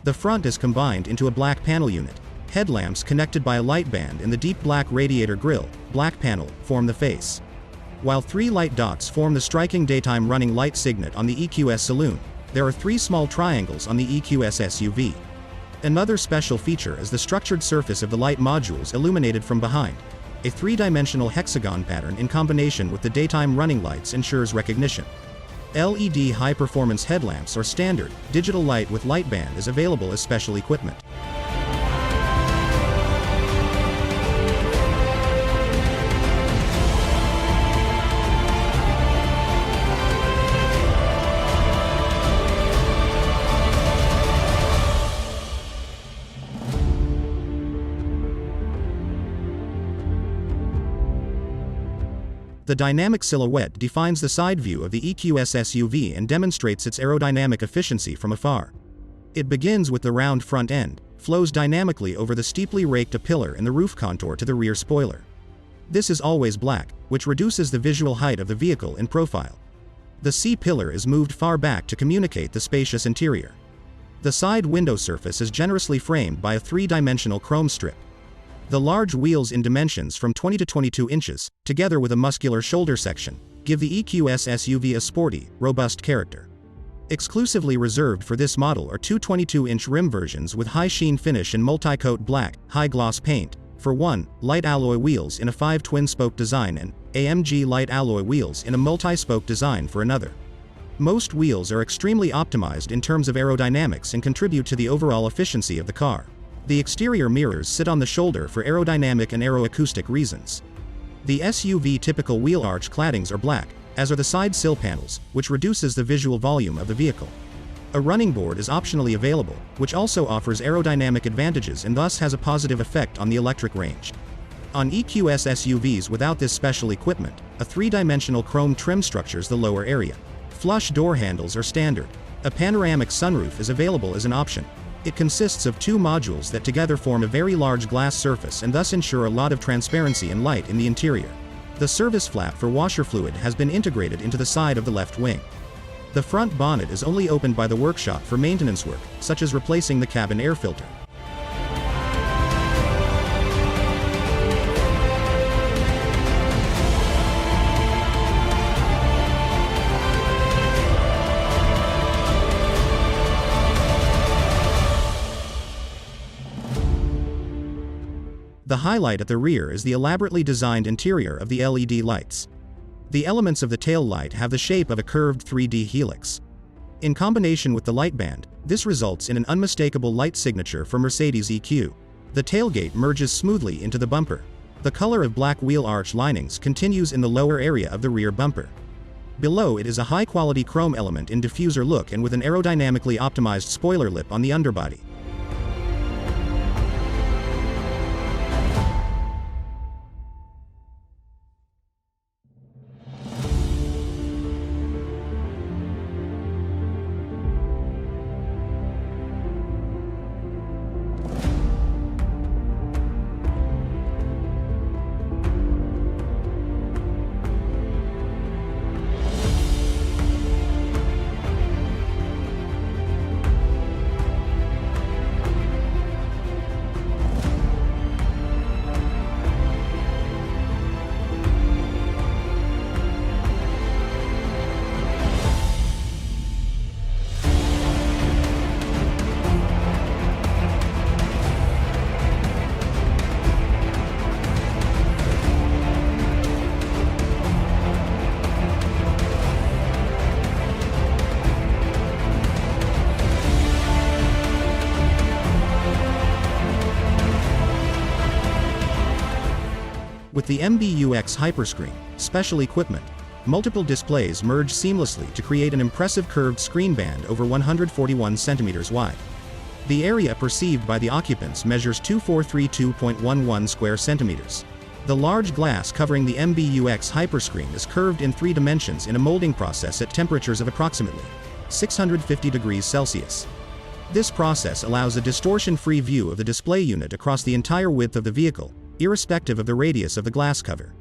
The front is combined into a black panel unit. Headlamps connected by a light band in the deep black radiator grille, black panel, form the face. While 3 light dots form the striking daytime running light signet on the EQS Saloon, there are 3 small triangles on the EQS SUV. Another special feature is the structured surface of the light modules illuminated from behind. A 3-dimensional hexagon pattern in combination with the daytime running lights ensures recognition. LED high-performance headlamps are standard. Digital light with light band is available as special equipment. The dynamic silhouette defines the side view of the EQS SUV and demonstrates its aerodynamic efficiency from afar. It begins with the round front end, flows dynamically over the steeply raked pillar in the roof contour to the rear spoiler. This is always black, which reduces the visual height of the vehicle in profile. The C-pillar is moved far back to communicate the spacious interior. The side window surface is generously framed by a 3-dimensional chrome strip. The large wheels in dimensions from 20 to 22 inches, together with a muscular shoulder section, give the EQS SUV a sporty, robust character. Exclusively reserved for this model are 2 22-inch rim versions with high sheen finish and multi-coat black, high-gloss paint, for one, light alloy wheels in a 5 twin-spoke design and AMG light alloy wheels in a multi-spoke design for another. Most wheels are extremely optimized in terms of aerodynamics and contribute to the overall efficiency of the car. The exterior mirrors sit on the shoulder for aerodynamic and aeroacoustic reasons. The SUV typical wheel arch claddings are black, as are the side sill panels, which reduces the visual volume of the vehicle. A running board is optionally available, which also offers aerodynamic advantages and thus has a positive effect on the electric range. On EQS SUVs without this special equipment, a 3-dimensional chrome trim structures the lower area. Flush door handles are standard. A panoramic sunroof is available as an option. It consists of 2 modules that together form a very large glass surface and thus ensure a lot of transparency and light in the interior. The service flap for washer fluid has been integrated into the side of the left wing. The front bonnet is only opened by the workshop for maintenance work, such as replacing the cabin air filter. The highlight at the rear is the elaborately designed interior of the LED lights. The elements of the tail light have the shape of a curved 3D helix. In combination with the light band, this results in an unmistakable light signature for Mercedes EQ. The tailgate merges smoothly into the bumper. The color of black wheel arch linings continues in the lower area of the rear bumper. Below it is a high-quality chrome element in diffuser look and with an aerodynamically optimized spoiler lip on the underbody. With the MBUX Hyperscreen, special equipment, multiple displays merge seamlessly to create an impressive curved screen band over 141 centimeters wide. The area perceived by the occupants measures 2432.11 square centimeters. The large glass covering the MBUX Hyperscreen is curved in 3 dimensions in a molding process at temperatures of approximately 650 degrees Celsius. This process allows a distortion-free view of the display unit across the entire width of the vehicle, irrespective of the radius of the glass cover.